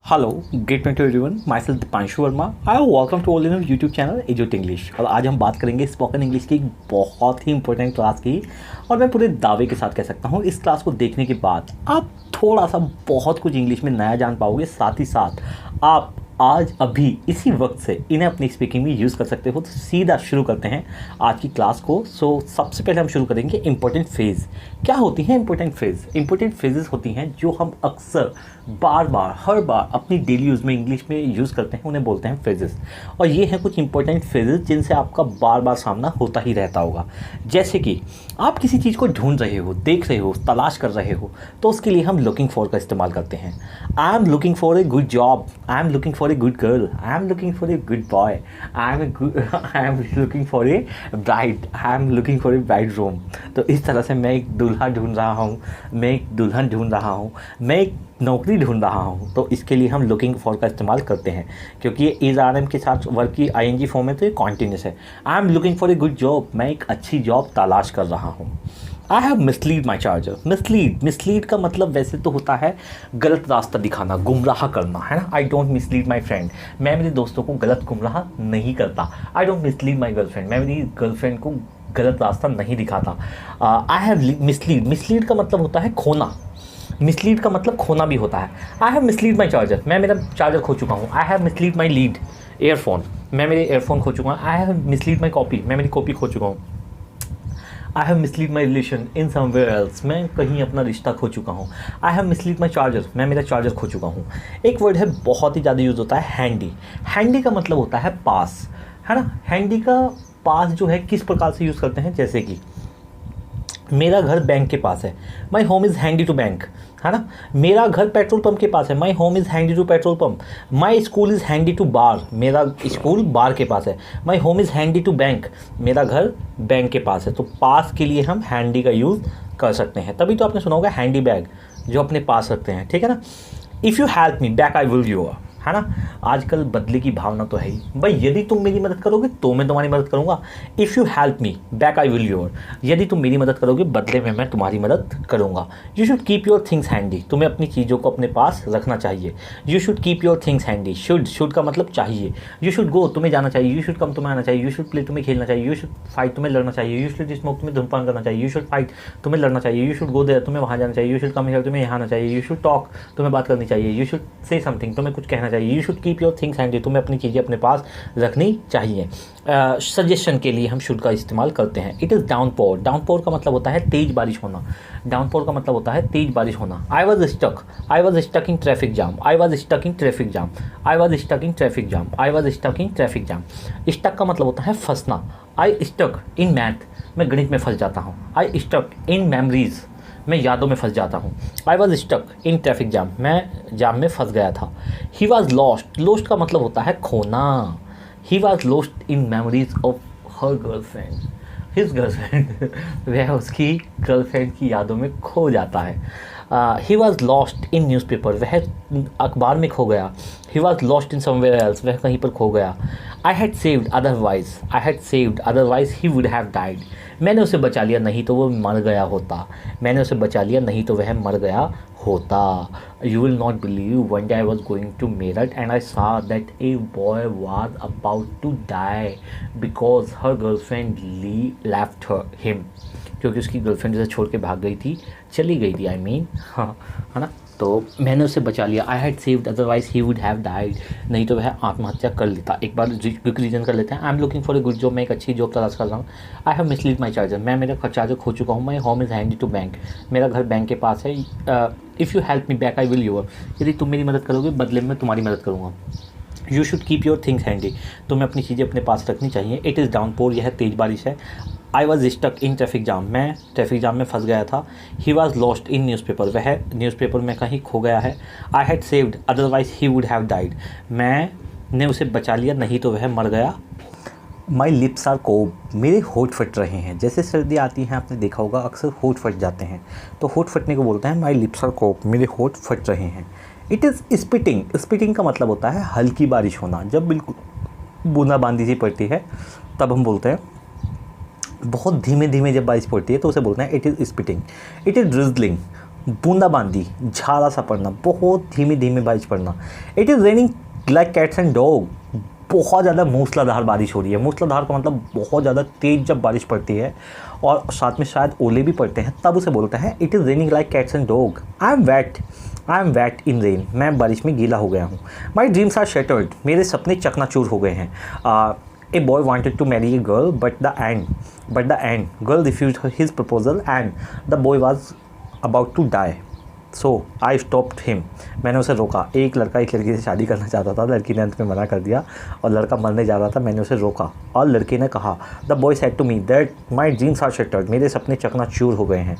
Hello great to everyone, myself Deepanshu Verma. I welcome to all in YouTube channel एजुट English. और आज हम बात करेंगे स्पोकन इंग्लिश की एक बहुत ही इंपॉर्टेंट क्लास की। और मैं पूरे दावे के साथ कह सकता हूँ इस क्लास को देखने के बाद आप थोड़ा सा बहुत कुछ इंग्लिश में नया जान पाओगे। साथ ही साथ आप आज अभी इसी वक्त से इन्हें अपनी स्पीकिंग में यूज़ कर सकते हो। तो सीधा शुरू करते हैं आज की क्लास को। सबसे पहले हम शुरू करेंगे इंपॉर्टेंट फ्रेज़। क्या होती हैं इंपॉर्टेंट फ्रेज़? इंपॉर्टेंट फ्रेजेस होती हैं जो हम अक्सर बार बार हर बार अपनी डेली यूज़ में इंग्लिश में यूज़ करते हैं, उन्हें बोलते हैं फ्रेजेस। और ये हैं कुछ इंपॉर्टेंट फ्रेजेस जिनसे आपका बार बार सामना होता ही रहता होगा। जैसे कि आप किसी चीज़ को ढूंढ रहे हो, देख रहे हो, तलाश कर रहे हो, तो उसके लिए हम लुकिंग फॉर का इस्तेमाल करते हैं। I am looking for a good job, I am looking for a good girl, I am looking for a good boy, I am looking for A bride, I am looking for A bride room. तो इस तरह से मैं एक दूल्हा ढूंढ रहा हूँ, मैं एक दुल्हन ढूंढ रहा हूँ, मैं एक नौकरी ढूंढ रहा हूँ। तो इसके लिए हम लुकिंग फॉर का इस्तेमाल करते हैं, क्योंकि ये इज़ आर एम के साथ वर्क की आईएनजी फॉर्म है, तो ये कॉन्टीन्यूस है। आई am looking for a good job, मैं एक अच्छी जॉब तलाश कर रहा हूँ। I have mislead my charger. Mislead का मतलब वैसे तो होता है गलत रास्ता दिखाना, गुमराह करना, है ना। I don't mislead my friend, मैं मेरे दोस्तों को गलत गुमराह नहीं करता। I don't mislead my girlfriend, मैं मेरी गर्लफ्रेंड को गलत रास्ता नहीं दिखाता। आई हैव मिसलीड का मतलब होता है खोना। मिसलीड का मतलब खोना भी होता है। I have mislead my charger, मैं मेरा चार्जर खो चुका हूँ। I have mislead my lead earphone, मैं मेरे एयरफोन खो चुका हूँ। I have mislead my copy, मैं मेरी कॉपी खो चुका हूँ। I have mislead my relation in somewhere else, मैं कहीं अपना रिश्ता खो चुका हूँ। I have mislead my charger, मैं मेरा चार्जर खो चुका हूँ। एक वर्ड है बहुत ही ज़्यादा यूज़ होता है, हैंडी। हैंडी का मतलब होता है पास, है ना। हैंडी का पास जो है किस प्रकार से यूज़ करते हैं, जैसे कि मेरा घर बैंक के पास है, my home is handy to bank, है ना। मेरा घर पेट्रोल पंप के पास है, my home is handy to petrol pump. My school is handy to bar, मेरा स्कूल बार के पास है। My home is handy to bank, मेरा घर बैंक के पास है। तो पास के लिए हम हैंडी का यूज़ कर सकते हैं। तभी तो आपने सुना होगा हैंडी बैग, जो अपने पास रखते हैं, ठीक है ना। If you help me back I will your, है ना। आजकल बदले की भावना तो है ही भाई, यदि तुम मेरी मदद करोगे तो मैं तुम्हारी मदद करूंगा। If you help me back I will your, यदि तुम मेरी मदद करोगे बदले में मैं तुम्हारी मदद करूंगा। You should keep your things handy, तुम्हें अपनी चीज़ों को अपने पास रखना चाहिए। You should keep your things handy, should का मतलब चाहिए। यू शुड गो, तुम्हें जाना चाहिए। यू शुड कम, तुम्हें आना चाहिए। यू शुड प्ले, तुम्हें खेलना चाहिए। यू शुड फाइट, तुम्हें लड़ना चाहिए। यू शुड स्मोक, तुम्हें धूमपान करना चाहिए। यू शुड फाइट, तुम्हें लड़ना चाहिए। यू शुड गो देयर, तुम्हें वहाँ जाना चाहिए। यू शुड कम हियर, तुम्हें यहाँ आना चाहिए। यू शुड टॉक, तुम्हें बात करनी चाहिए। यू शुड से समथिंग, तुम्हें कुछ कहना चाहिए। You should keep your things handy, तुम्हें अपनी चीज़ें अपने पास रखनी चाहिए। सजेशन के लिए हम शुड का इस्तेमाल करते हैं। इट इज़ डाउनपोर, डाउनपोर का मतलब होता है तेज बारिश होना। डाउनपोर का मतलब होता है तेज बारिश होना। I was stuck in traffic jam, I was stuck in traffic jam, I was stuck in traffic jam, I was stuck in traffic jam. Stuck का मतलब होता है फंसना। आई स्टक इन मैथ, मैं गणित में फंस जाता हूँ। आई स्टक इन मेमरीज, मैं यादों में फंस जाता हूँ। I was stuck in traffic jam, मैं जाम में फंस गया था। ही वॉज लॉस्ट, लॉस्ट का मतलब होता है खोना। ही was lost in memories of her girlfriend, his girlfriend, वह उसकी गर्लफ्रेंड की यादों में खो जाता है। ही वॉज लॉस्ट इन न्यूज़पेपर, वह अखबार में खो गया। ही was lost in somewhere else, वह कहीं पर खो गया। आई had saved otherwise he would have died, मैंने उसे बचा लिया नहीं तो वो मर गया होता। मैंने उसे बचा लिया नहीं तो वह मर गया होता। You will not believe, one day I was going to Meerut and I saw that a boy was about to die because her girlfriend left him, क्योंकि उसकी गर्लफ्रेंड उसे छोड़ के भाग गई थी, चली गई थी, आई मीन, हाँ, है ना। तो मैंने उसे बचा लिया। आई had saved otherwise he would have died, नहीं तो वह आत्महत्या कर लेता। एक बार क्विक रीजन कर लेते हैं। I am looking for a good job, मैं एक अच्छी जॉब तलाश कर रहा हूँ। I have mislead my charger, मैं मेरा चार्जर खो चुका हूँ। My home is handy to bank, मेरा घर बैंक के पास है। If you help me back I will your, यदि तुम मेरी मदद करोगे बदले में तुम्हारी मदद करूँगा। You should keep your things handy, तुम्हें अपनी चीज़ें अपने पास रखनी चाहिए। इट इज़ डाउनपोर, यह तेज बारिश है। I was stuck in traffic jam, मैं ट्रैफिक जाम में फंस गया था। He was lost in newspaper, वह न्यूज़पेपर में कहीं खो गया है। I had saved otherwise he would have died, मैंने उसे बचा लिया नहीं तो वह मर गया। माई लिप्स आर कोल्ड, मेरे होठ फट रहे हैं। जैसे सर्दी आती है आपने देखा होगा अक्सर होठ फट जाते हैं, तो होठ फटने को बोलते हैं माई लिप्स आर कोल्ड, मेरे होठ फट रहे हैं। इट इज़ स्पिटिंग, स्पिटिंग का मतलब होता है हल्की बारिश होना। जब बिल्कुल बूंदाबांदी सी पड़ती है तब हम बोलते हैं। बहुत धीमे धीमे जब बारिश पड़ती है तो उसे बोलते हैं it is spitting. It is drizzling, बूंदाबांदी, झाड़ा सा पड़ना, बहुत धीमी धीमी बारिश पड़ना। It is raining like cats and dog, बहुत ज़्यादा मूसलाधार बारिश हो रही है। मूसलाधार का मतलब बहुत ज़्यादा तेज़ जब बारिश पड़ती है और साथ में शायद ओले भी पड़ते हैं, तब उसे बोलते हैं it is raining like cats and dog. I am wet in rain, मैं बारिश में गीला हो गया हूँ। माई ड्रीम्स आर शेटर्ड, मेरे सपने चकनाचूर हो गए हैं। A boy wanted to marry a girl but the and girl refused his proposal and the boy was about to die, so I stopped him, मैंने उसे रोका। एक लड़का एक लड़की से शादी करना चाहता था, लड़की ने अंत में मना कर दिया और लड़का मरने जा रहा था, मैंने उसे रोका और लड़की ने कहा the boy said to me that my dreams are shattered, मेरे सपने चकनाचूर हो गए हैं।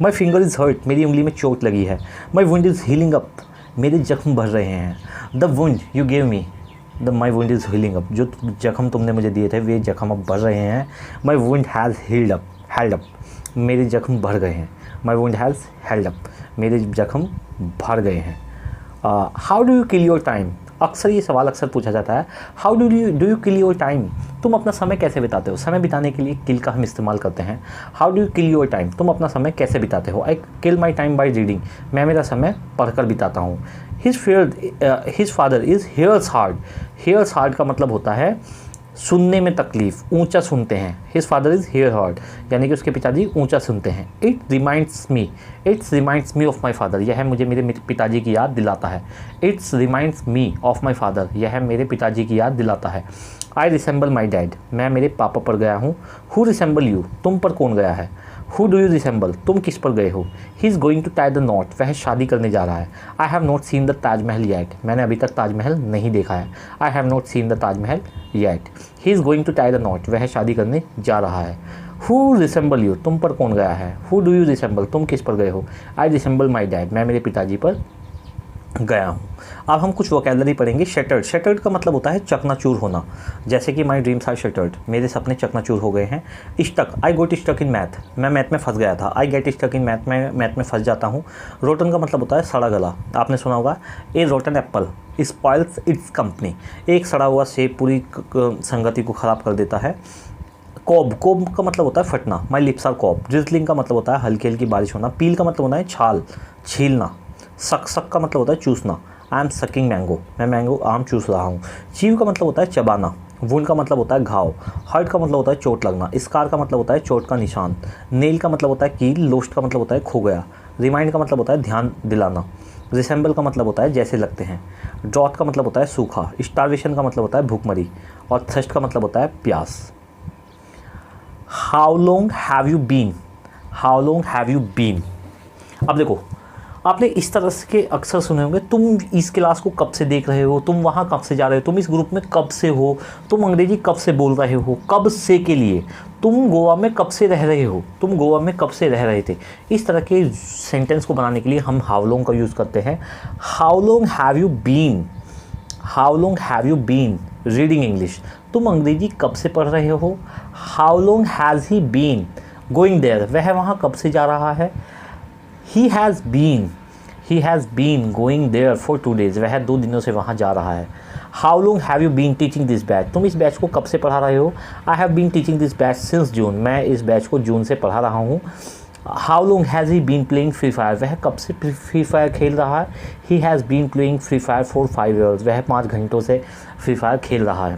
माई फिंगर इज़ हर्ट, मेरी उंगली में चोट लगी है। माई वुंड इज़ हीलिंग अप, मेरे जख्म भर रहे हैं। The wound you gave me, my wound is healing up, जो जख्म तुमने मुझे दिए थे वे जख्म अब भर रहे हैं। माई वुंड हैज़ हेल्ड अप, मेरे जख्म भर गए हैं। माई वुंड हैज़ हेल्ड अप, मेरे जख्म भर गए हैं। How do you kill your time, अक्सर ये सवाल अक्सर पूछा जाता है, how do you kill your time, तुम अपना समय कैसे बिताते हो। समय बिताने के लिए किल का हम इस्तेमाल करते हैं। How do you kill your time, तुम अपना समय कैसे बिताते हो। आई किल माई टाइम बाई रीडिंग, मैं मेरा समय पढ़कर बिताता हूँ। His father is hairs hard, hairs hard का मतलब होता है सुनने में तकलीफ़, ऊंचा सुनते हैं। His father is here hard, यानी कि उसके पिताजी ऊंचा सुनते हैं। It's reminds me of my father, यह मुझे मेरे पिताजी की याद दिलाता है। It's reminds me of my father, यह मेरे पिताजी की याद दिलाता है। आई रिसेंबल माई डैड, मैं मेरे पापा पर गया हूँ। हु रिसेंबल यू, तुम पर कौन गया है। हु डू यू रिसेंबल, तुम किस पर गए हो। He is going to tie the knot, वह शादी करने जा रहा है। I have not seen the Taj Mahal yet, मैंने अभी तक ताजमहल नहीं देखा है। I have not seen the Taj Mahal yet. He is going to tie the knot, वह शादी करने जा रहा है। हु रिसेंबल यू, तुम पर कौन गया है। हु डू यू रिसेंबल, तुम किस पर गए हो। आई रिसेंबल माई डैड, मैं मेरे पिताजी पर गया हूँ। अब हम कुछ वोकैबुलरी पढ़ेंगे। शटर्ड, शटर्ड का मतलब होता है चकनाचूर होना, जैसे कि माई ड्रीम्स आर शटर्ड, मेरे सपने चकनाचूर हो गए हैं। Stuck, I got stuck in math, मैं मैथ में फंस गया था। I get stuck in math, मैं मैथ में फंस जाता हूँ। रोटन का मतलब होता है सड़ा गला, आपने सुना होगा a rotten apple spoils its company, एक सड़ा हुआ सेब पूरी संगति को ख़राब कर देता है। कोब, कोब का मतलब होता है फटना। माई लिप्स आर कोब। ड्रिजलिंग का मतलब होता है हल्की हल्की बारिश होना। पील का मतलब होता है छाल, छीलना। सक, सक का मतलब होता है चूसना। आई एम सकिंग मैंगो, मैं मैंगो आम चूस रहा हूँ। चीव का मतलब होता है चबाना। वुंड का मतलब होता है घाव। हर्ट का मतलब होता है चोट लगना। स्कार का मतलब होता है चोट का निशान। नेल का मतलब होता है कील। लोस्ट का मतलब होता है खो गया। रिमाइंड का मतलब होता है ध्यान दिलाना। रिसेंबल का मतलब होता है जैसे लगते हैं। ड्रॉट का मतलब होता है सूखा। स्टारवेशन का मतलब होता है भूखमरी। और थर्स्ट का मतलब होता है प्यास। How long have you been, how long have you been. अब देखो, आपने इस तरह के अक्सर सुने होंगे, तुम इस क्लास को कब से देख रहे हो, तुम वहाँ कब से जा रहे हो, तुम इस ग्रुप में कब से हो, तुम अंग्रेजी कब से बोल रहे हो। कब से के लिए तुम गोवा में कब से रह रहे हो, तुम गोवा में कब से रह रहे थे। इस तरह के सेंटेंस को बनाने के लिए हम हाउ लॉन्ग का यूज़ करते हैं। How long have you been, how long have you been reading English, तुम अंग्रेजी कब से पढ़ रहे हो। How long has he been going there, वह वहाँ कब से जा रहा है। He has been going there for 2 days, वह 2 दिनों से वहाँ जा रहा है। How long have you been teaching this batch, तुम इस बैच को कब से पढ़ा रहे हो। I have been teaching this batch since June, मैं इस बैच को जून से पढ़ा रहा हूँ। How long has he been playing Free Fire, वह कब से फ्री फायर खेल रहा है। He has been playing Free Fire for 5 years, वह 5 घंटों से फ्री फायर खेल रहा है।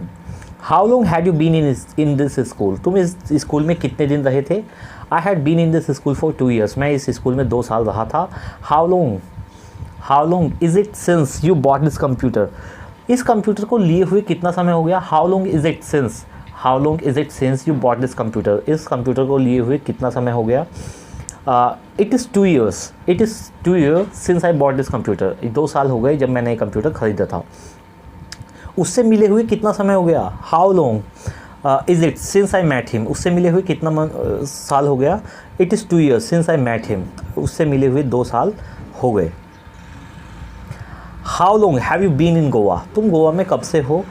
How long had you been in this school, तुम इस स्कूल में कितने दिन रहे थे। I had been in this school for 2 years, मैं इस स्कूल में 2 साल रहा था। How long is it since you bought this computer, इस कंप्यूटर को लिए हुए कितना समय हो गया। How long is it since you bought this computer, इस कंप्यूटर को लिए हुए कितना समय हो गया। It is 2 years since I bought this computer, 2 साल हो गए जब मैंने ये कंप्यूटर खरीदा था। उससे मिले हुए कितना समय हो गया। How long is it since I met him, उससे मिले हुए कितना साल हो गया। It is 2 years since I met him, उससे मिले हुए 2 साल हो गए। How long have you been in Goa, तुम गोवा में कब से हो।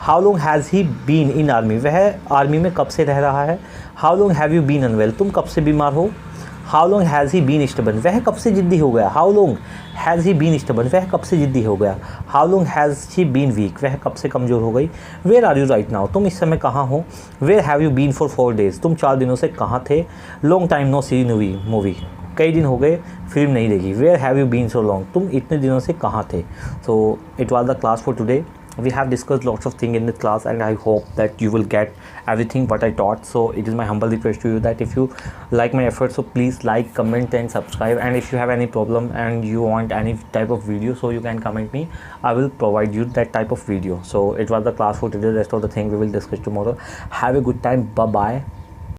How long has he been in army, वह आर्मी में कब से रह रहा है। How long have you been unwell, तुम कब से बीमार हो। How long has he been stubborn, वह कब से जिद्दी हो गया। How long has he been stubborn, वह कब से जिद्दी हो गया। How long has she been weak, वह कब से कमज़ोर हो गई। Where are you right now, तुम इस समय कहाँ हो। Where have you been for 4 days, तुम 4 दिनों से कहाँ थे। Long time no see movie, कई दिन हो गए फिल्म नहीं देखी। Where have you been so long, तुम इतने दिनों से कहाँ थे। So it was the class for today. We have discussed lots of things in this class, and I hope that you will get everything what I taught. So it is my humble request to you that if you like my efforts, so please like, comment and subscribe. And if you have any problem and you want any type of video, so you can comment me, I will provide you that type of video. So it was the class for today. Rest of the thing we will discuss tomorrow. Have a good time. Bye bye.